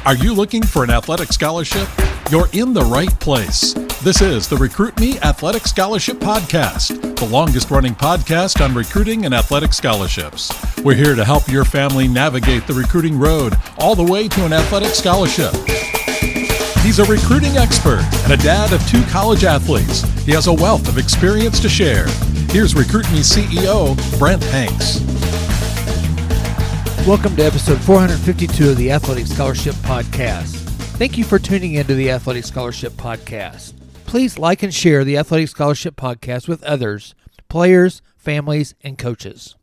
Are you looking for an athletic scholarship? You're in the right place. This is the Recruit Me Athletic Scholarship Podcast, the longest-running podcast on recruiting and athletic scholarships. We're here to help your family navigate the recruiting road all the way to an athletic scholarship. He's a recruiting expert and a dad of 2 college athletes. He has a wealth of experience to share. Here's Recruit Me CEO, Brent Hanks. Welcome to episode 452 of the Athletic Scholarship Podcast. Thank you for tuning into the Athletic Scholarship Podcast. Please like and share the Athletic Scholarship Podcast with others, players, families, and coaches.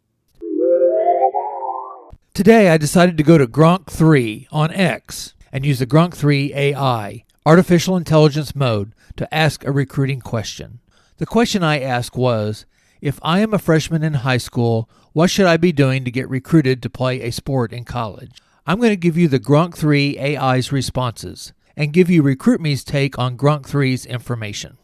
Today, I decided to go to Grok3 on X and use the Grok3 AI, artificial intelligence mode, to ask a recruiting question. The question I asked was, if I am a freshman in high school, what should I be doing to get recruited to play a sport in college? I'm going to give you the Grok3 AI's responses and give you Recruit Me's take on Grok3's information.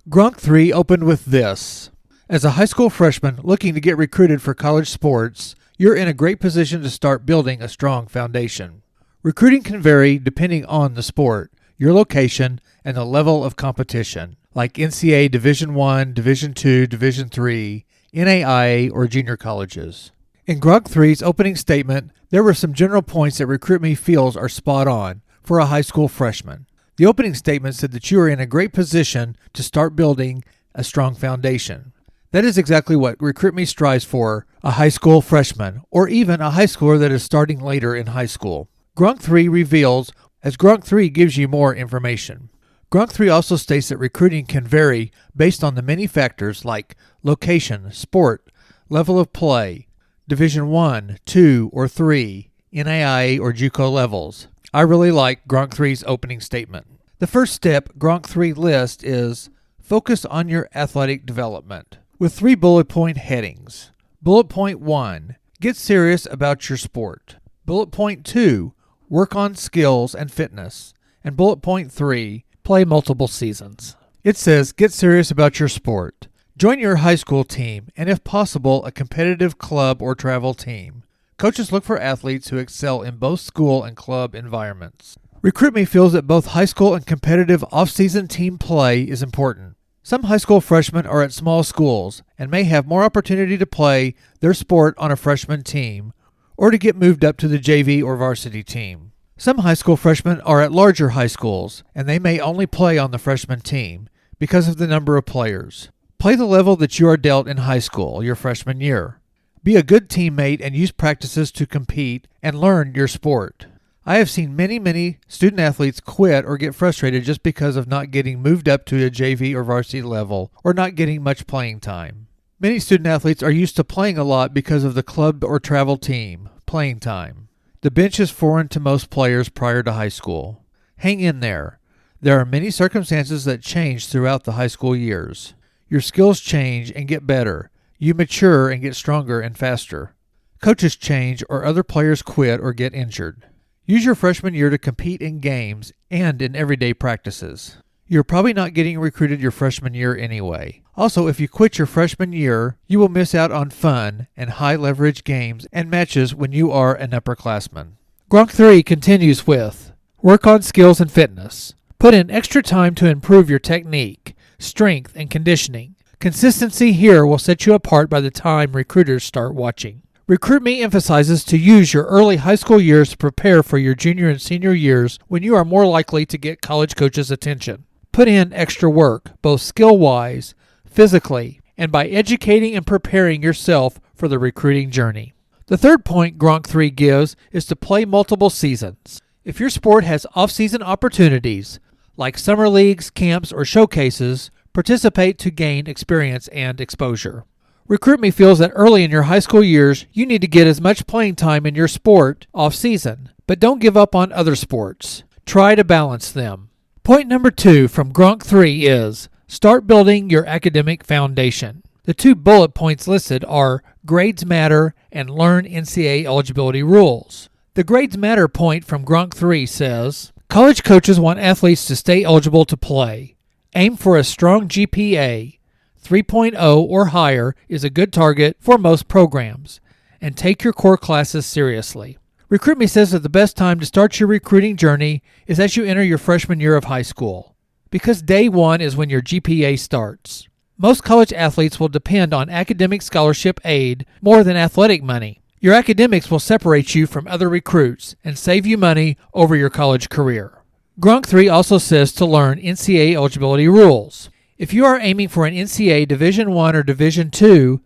Grok3 opened with this. As a high school freshman looking to get recruited for college sports, you're in a great position to start building a strong foundation. Recruiting can vary depending on the sport, your location, and the level of competition, like NCAA Division I, Division II, Division III, NAIA, or junior colleges. In Grok3's opening statement, there were some general points that Recruit Me feels are spot on for a high school freshman. The opening statement said that you are in a great position to start building a strong foundation. That is exactly what Recruit Me strives for a high school freshman, or even a high schooler that is starting later in high school. Grok3 reveals as Grok3 gives you more information. Grok3 also states that recruiting can vary based on the many factors like location, sport, level of play, Division I, II, or III, NAIA or JUCO levels. I really like Grok3's opening statement. The first step Grok3 lists is focus on your athletic development with 3 bullet point headings. Bullet point 1, get serious about your sport. Bullet point 2, work on skills and fitness. And bullet point 3, play multiple seasons. It says, get serious about your sport. Join your high school team, and if possible, a competitive club or travel team. Coaches look for athletes who excel in both school and club environments. Recruit Me feels that both high school and competitive off-season team play is important. Some high school freshmen are at small schools and may have more opportunity to play their sport on a freshman team or to get moved up to the JV or varsity team. Some high school freshmen are at larger high schools, and they may only play on the freshman team because of the number of players. Play the level that you are dealt in high school your freshman year. Be a good teammate and use practices to compete and learn your sport. I have seen many student athletes quit or get frustrated just because of not getting moved up to a JV or varsity level or not getting much playing time. Many student athletes are used to playing a lot because of the club or travel team playing time. The bench is foreign to most players prior to high school. Hang in there. There are many circumstances that change throughout the high school years. Your skills change and get better. You mature and get stronger and faster. Coaches change or other players quit or get injured. Use your freshman year to compete in games and in everyday practices. You're probably not getting recruited your freshman year anyway. Also, if you quit your freshman year, you will miss out on fun and high-leverage games and matches when you are an upperclassman. Grok3 continues with, work on skills and fitness. Put in extra time to improve your technique, strength, and conditioning. Consistency here will set you apart by the time recruiters start watching. Recruit Me emphasizes to use your early high school years to prepare for your junior and senior years when you are more likely to get college coaches' attention. Put in extra work, both skill-wise, physically, and by educating and preparing yourself for the recruiting journey. The third point Grok3 gives is to play multiple seasons. If your sport has off-season opportunities, like summer leagues, camps, or showcases, participate to gain experience and exposure. Recruit Me feels that early in your high school years, you need to get as much playing time in your sport off-season, but don't give up on other sports. Try to balance them. Point number 2 from Grok3 is, start building your academic foundation. The 2 bullet points listed are grades matter and learn NCAA eligibility rules. The grades matter point from Grok3 says, college coaches want athletes to stay eligible to play. Aim for a strong GPA. 3.0 or higher is a good target for most programs, and take your core classes seriously. RecruitMe says that the best time to start your recruiting journey is as you enter your freshman year of high school, because day one is when your GPA starts. Most college athletes will depend on academic scholarship aid more than athletic money. Your academics will separate you from other recruits and save you money over your college career. Grok3 also says to learn NCAA eligibility rules. If you are aiming for an NCAA Division I or Division II,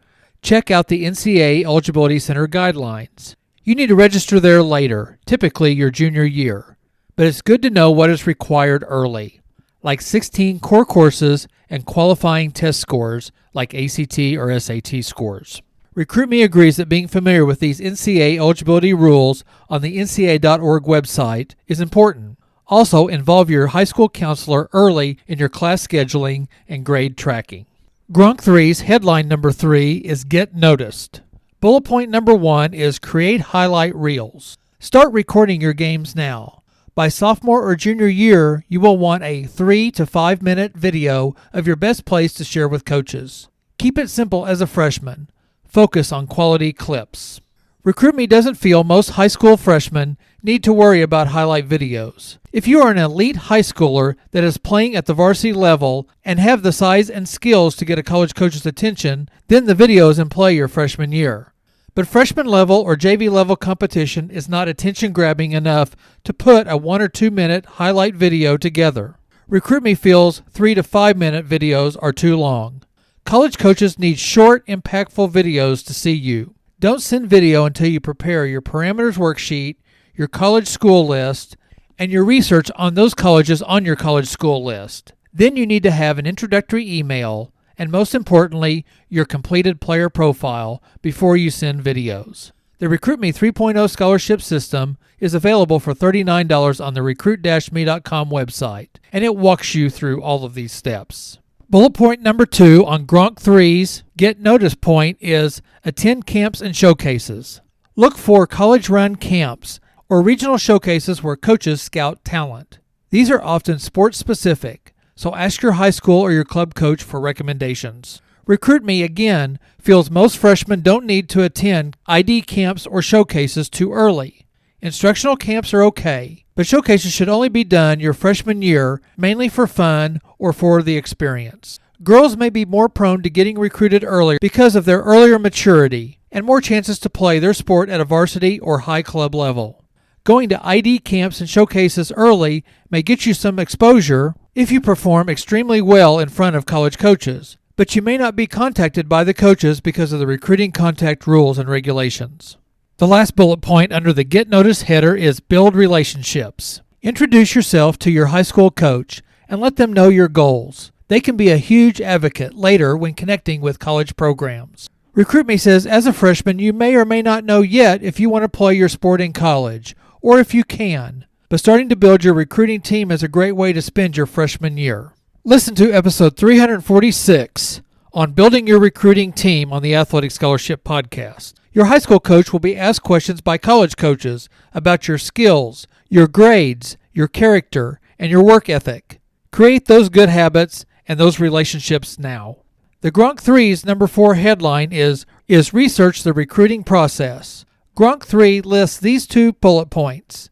check out the NCAA Eligibility Center guidelines. You need to register there later, typically your junior year, but it's good to know what is required early, like 16 core courses and qualifying test scores like ACT or SAT scores. RecruitMe agrees that being familiar with these NCAA eligibility rules on the ncaa.org website is important. Also, involve your high school counselor early in your class scheduling and grade tracking. Grok3's headline number 3 is Get Noticed. Bullet point number 1 is Create Highlight Reels. Start recording your games now. By sophomore or junior year, you will want a 3 to 5 minute video of your best plays to share with coaches. Keep it simple as a freshman. Focus on quality clips. RecruitMe doesn't feel most high school freshmen need to worry about highlight videos. If you are an elite high schooler that is playing at the varsity level and have the size and skills to get a college coach's attention, then the video is in play your freshman year. But freshman level or JV level competition is not attention grabbing enough to put a 1 or 2 minute highlight video together. RecruitMe feels 3 to 5 minute videos are too long. College coaches need short, impactful videos to see you. Don't send video until you prepare your parameters worksheet, your college school list, and your research on those colleges on your college school list. Then you need to have an introductory email, and most importantly, your completed player profile before you send videos. The RecruitMe 3.0 scholarship system is available for $39 on the recruit-me.com website, and it walks you through all of these steps. Bullet point number 2 on Grok3's Get Noticed point is attend camps and showcases. Look for college-run camps or regional showcases where coaches scout talent. These are often sports-specific, so ask your high school or your club coach for recommendations. RecruitMe, again, feels most freshmen don't need to attend ID camps or showcases too early. Instructional camps are okay, but showcases should only be done your freshman year, mainly for fun or for the experience. Girls may be more prone to getting recruited earlier because of their earlier maturity and more chances to play their sport at a varsity or high club level. Going to ID camps and showcases early may get you some exposure if you perform extremely well in front of college coaches, but you may not be contacted by the coaches because of the recruiting contact rules and regulations. The last bullet point under the Get Noticed header is Build Relationships. Introduce yourself to your high school coach and let them know your goals. They can be a huge advocate later when connecting with college programs. RecruitMe says as a freshman you may or may not know yet if you want to play your sport in college, or if you can, but starting to build your recruiting team is a great way to spend your freshman year. Listen to episode 346 on building your recruiting team on the Athletic Scholarship Podcast. Your high school coach will be asked questions by college coaches about your skills, your grades, your character, and your work ethic. Create those good habits and those relationships now. The Grok3's number 4 headline is Research the Recruiting Process. Grok3 lists these 2 bullet points.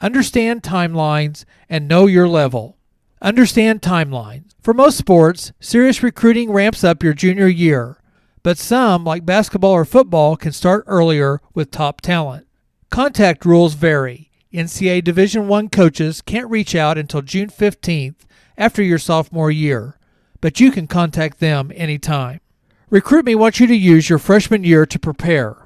Understand timelines and know your level. Understand timelines. For most sports, serious recruiting ramps up your junior year, but some, like basketball or football, can start earlier with top talent. Contact rules vary. NCAA Division I coaches can't reach out until June 15th after your sophomore year, but you can contact them anytime. RecruitMe wants you to use your freshman year to prepare.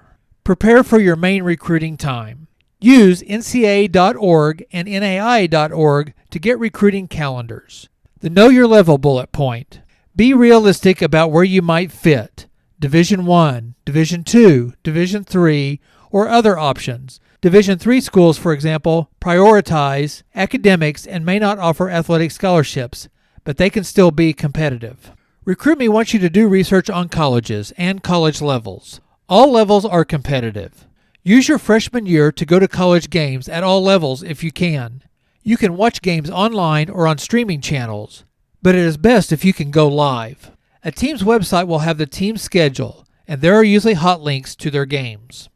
Prepare for your main recruiting time. Use ncaa.org and nai.org to get recruiting calendars. The Know Your Level bullet point. Be realistic about where you might fit. Division I, Division II, Division III, or other options. Division III schools, for example, prioritize academics and may not offer athletic scholarships, but they can still be competitive. RecruitMe wants you to do research on colleges and college levels. All levels are competitive. Use your freshman year to go to college games at all levels if you can. You can watch games online or on streaming channels, but it is best if you can go live. A team's website will have the team's schedule, and there are usually hot links to their games.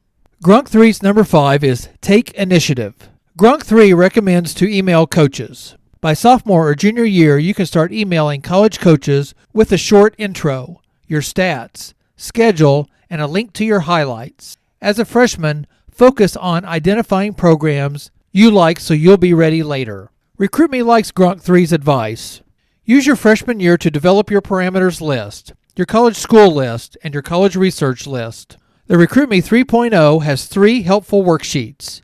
Grok3's number 5 is Take Initiative. Grok3 recommends to email coaches. By sophomore or junior year, you can start emailing college coaches with a short intro, your stats, schedule, and a link to your highlights. As a freshman, focus on identifying programs you like so you'll be ready later. RecruitMe likes Grok3's advice. Use your freshman year to develop your parameters list, your college school list, and your college research list. The RecruitMe 3.0 has 3 helpful worksheets.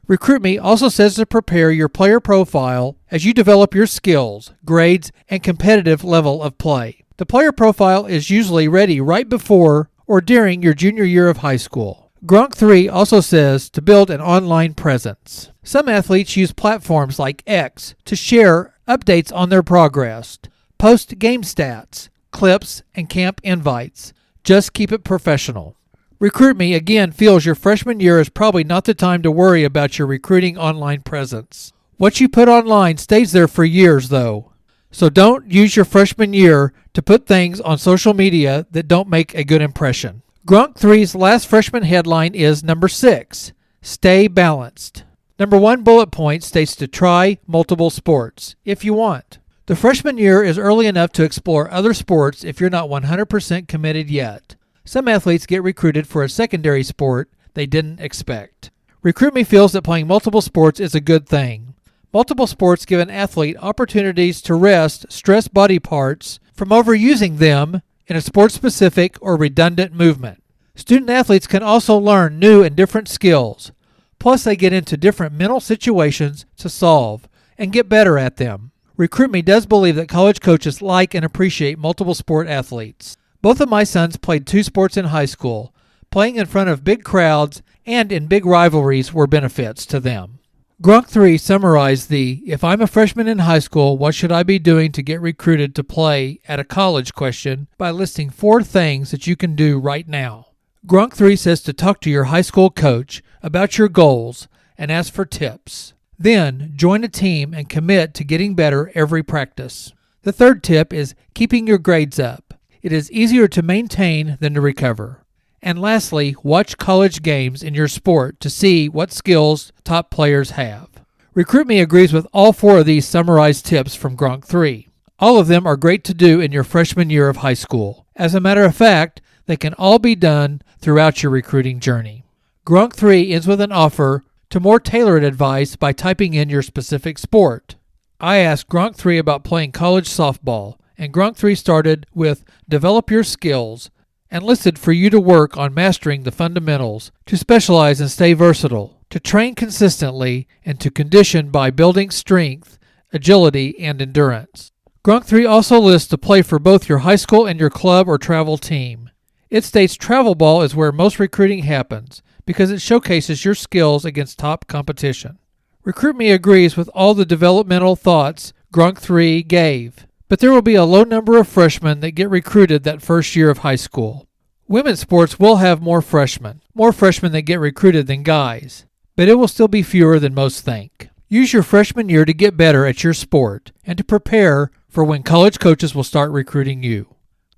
RecruitMe also says to prepare your player profile as you develop your skills, grades, and competitive level of play. The player profile is usually ready right before or during your junior year of high school. Grok3 also says to build an online presence. Some athletes use platforms like X to share updates on their progress, post game stats, clips, and camp invites. Just keep it professional. RecruitMe again feels your freshman year is probably not the time to worry about your recruiting online presence. What you put online stays there for years, though. So don't use your freshman year to put things on social media that don't make a good impression. Grok3's last freshman headline is number 6, Stay Balanced. Number 1 bullet point states to try multiple sports, if you want. The freshman year is early enough to explore other sports if you're not 100% committed yet. Some athletes get recruited for a secondary sport they didn't expect. RecruitMe feels that playing multiple sports is a good thing. Multiple sports give an athlete opportunities to rest stressed body parts from overusing them in a sport-specific or redundant movement. Student athletes can also learn new and different skills. Plus, they get into different mental situations to solve and get better at them. RecruitMe does believe that college coaches like and appreciate multiple sport athletes. Both of my sons played 2 sports in high school. Playing in front of big crowds and in big rivalries were benefits to them. Grok3 summarized the "If I'm a freshman in high school, what should I be doing to get recruited to play at a college?" question by listing 4 things that you can do right now. Grok3 says to talk to your high school coach about your goals and ask for tips. Then, join a team and commit to getting better every practice. The third tip is keeping your grades up. It is easier to maintain than to recover. And lastly, watch college games in your sport to see what skills top players have. RecruitMe agrees with all 4 of these summarized tips from Grok3. All of them are great to do in your freshman year of high school. As a matter of fact, they can all be done throughout your recruiting journey. Grok3 ends with an offer to more tailored advice by typing in your specific sport. I asked Grok3 about playing college softball, and Grok3 started with develop your skills and listed for you to work on mastering the fundamentals, to specialize and stay versatile, to train consistently, and to condition by building strength, agility, and endurance. Grok3 also lists to play for both your high school and your club or travel team. It states travel ball is where most recruiting happens because it showcases your skills against top competition. RecruitMe agrees with all the developmental thoughts Grok3 gave, but there will be a low number of freshmen that get recruited that first year of high school. Women's sports will have more freshmen that get recruited than guys, but it will still be fewer than most think. Use your freshman year to get better at your sport and to prepare for when college coaches will start recruiting you.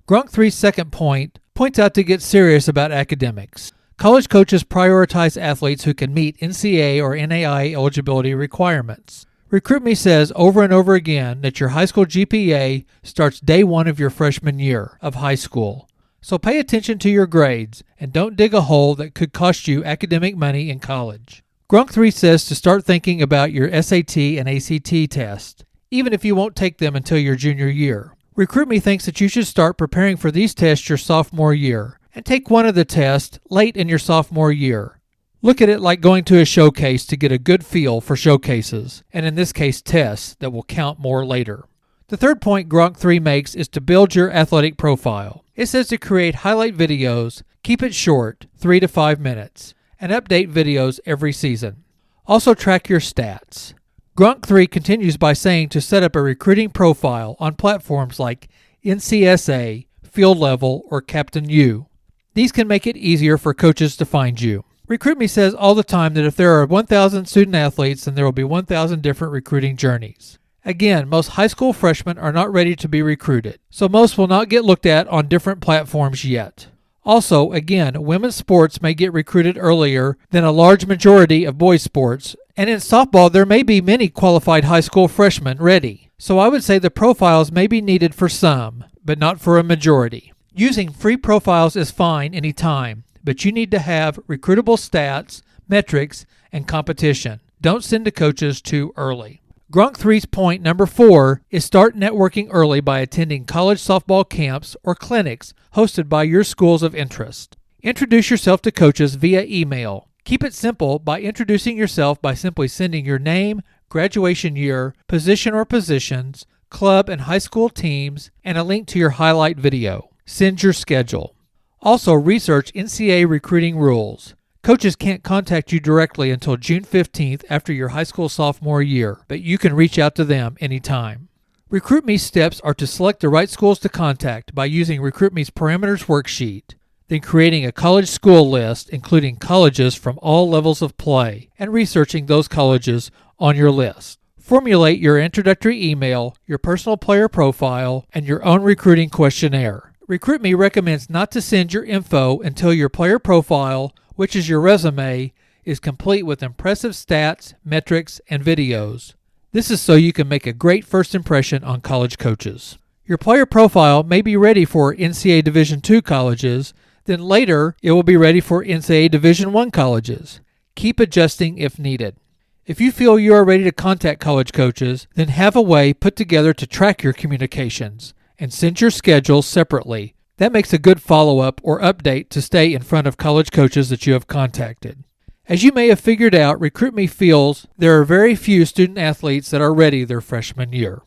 Grok3's second point points out to get serious about academics. College coaches prioritize athletes who can meet NCAA or NAIA eligibility requirements. RecruitMe says over and over again that your high school GPA starts day 1 of your freshman year of high school. So pay attention to your grades and don't dig a hole that could cost you academic money in college. Grok3 says to start thinking about your SAT and ACT tests, even if you won't take them until your junior year. RecruitMe thinks that you should start preparing for these tests your sophomore year and take one of the tests late in your sophomore year. Look at it like going to a showcase to get a good feel for showcases, and in this case tests that will count more later. The third point Grok3 makes is to build your athletic profile. It says to create highlight videos, keep it short, 3 to 5 minutes, and update videos every season. Also track your stats. Grok3 continues by saying to set up a recruiting profile on platforms like NCSA, Field Level, or Captain U. These can make it easier for coaches to find you. RecruitMe says all the time that if there are 1,000 student athletes, then there will be 1,000 different recruiting journeys. Again, most high school freshmen are not ready to be recruited, so most will not get looked at on different platforms yet. Also, again, women's sports may get recruited earlier than a large majority of boys' sports, and in softball there may be many qualified high school freshmen ready. So I would say the profiles may be needed for some, but not for a majority. Using free profiles is fine anytime, but you need to have recruitable stats, metrics, and competition. Don't send to coaches too early. Grok3's point number 4 is start networking early by attending college softball camps or clinics hosted by your schools of interest. Introduce yourself to coaches via email. Keep it simple by introducing yourself by simply sending your name, graduation year, position or positions, club and high school teams, and a link to your highlight video. Send your schedule. Also, research NCAA recruiting rules. Coaches can't contact you directly until June 15th after your high school sophomore year, but you can reach out to them anytime. RecruitMe's steps are to select the right schools to contact by using RecruitMe's parameters worksheet, then creating a college school list including colleges from all levels of play, and researching those colleges on your list. Formulate your introductory email, your personal player profile, and your own recruiting questionnaire. RecruitMe recommends not to send your info until your player profile, which is your resume, is complete with impressive stats, metrics, and videos. This is so you can make a great first impression on college coaches. Your player profile may be ready for NCAA Division II colleges, then later it will be ready for NCAA Division I colleges. Keep adjusting if needed. If you feel you are ready to contact college coaches, then have a way put together to track your communications and send your schedule separately. That makes a good follow-up or update to stay in front of college coaches that you have contacted. As you may have figured out, RecruitMe feels there are very few student athletes that are ready their freshman year.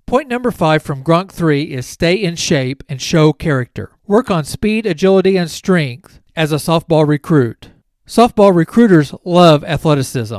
Point number 5 from Grok3 is stay in shape and show character. Work on speed, agility, and strength as a softball recruit. Softball recruiters love athleticism.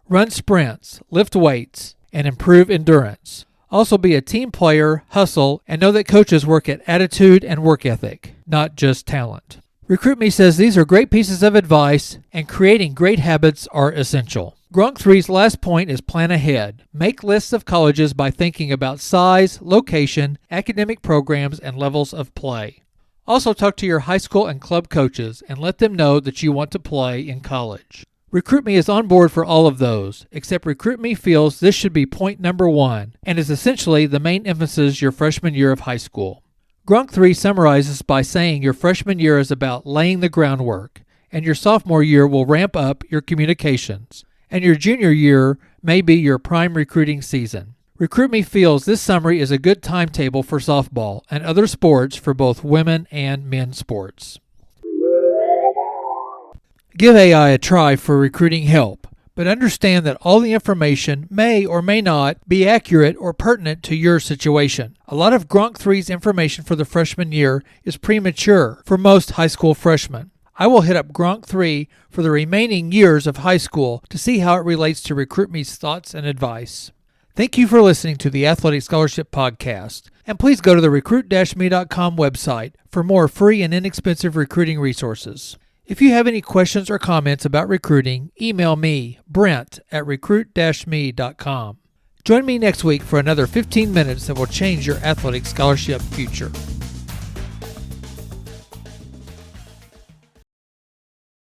Run sprints, lift weights, and improve endurance. Also be a team player, hustle, and know that coaches work at attitude and work ethic, not just talent. RecruitMe says these are great pieces of advice, and creating great habits are essential. Grok3's last point is plan ahead. Make lists of colleges by thinking about size, location, academic programs, and levels of play. Also talk to your high school and club coaches and let them know that you want to play in college. RecruitMe is on board for all of those, except RecruitMe feels this should be point number 1 and is essentially the main emphasis your freshman year of high school. Grok3 summarizes by saying your freshman year is about laying the groundwork, and your sophomore year will ramp up your communications, and your junior year may be your prime recruiting season. RecruitMe feels this summary is a good timetable for softball and other sports for both women and men's sports. Give AI a try for recruiting help, but understand that all the information may or may not be accurate or pertinent to your situation. A lot of Grok3's information for the freshman year is premature for most high school freshmen. I will hit up Grok3 for the remaining years of high school to see how it relates to RecruitMe's thoughts and advice. Thank you for listening to the Athletic Scholarship Podcast, and please go to the recruit-me.com website for more free and inexpensive recruiting resources. If you have any questions or comments about recruiting, email me, Brent, at recruit-me.com. Join me next week for another 15 minutes that will change your athletic scholarship future.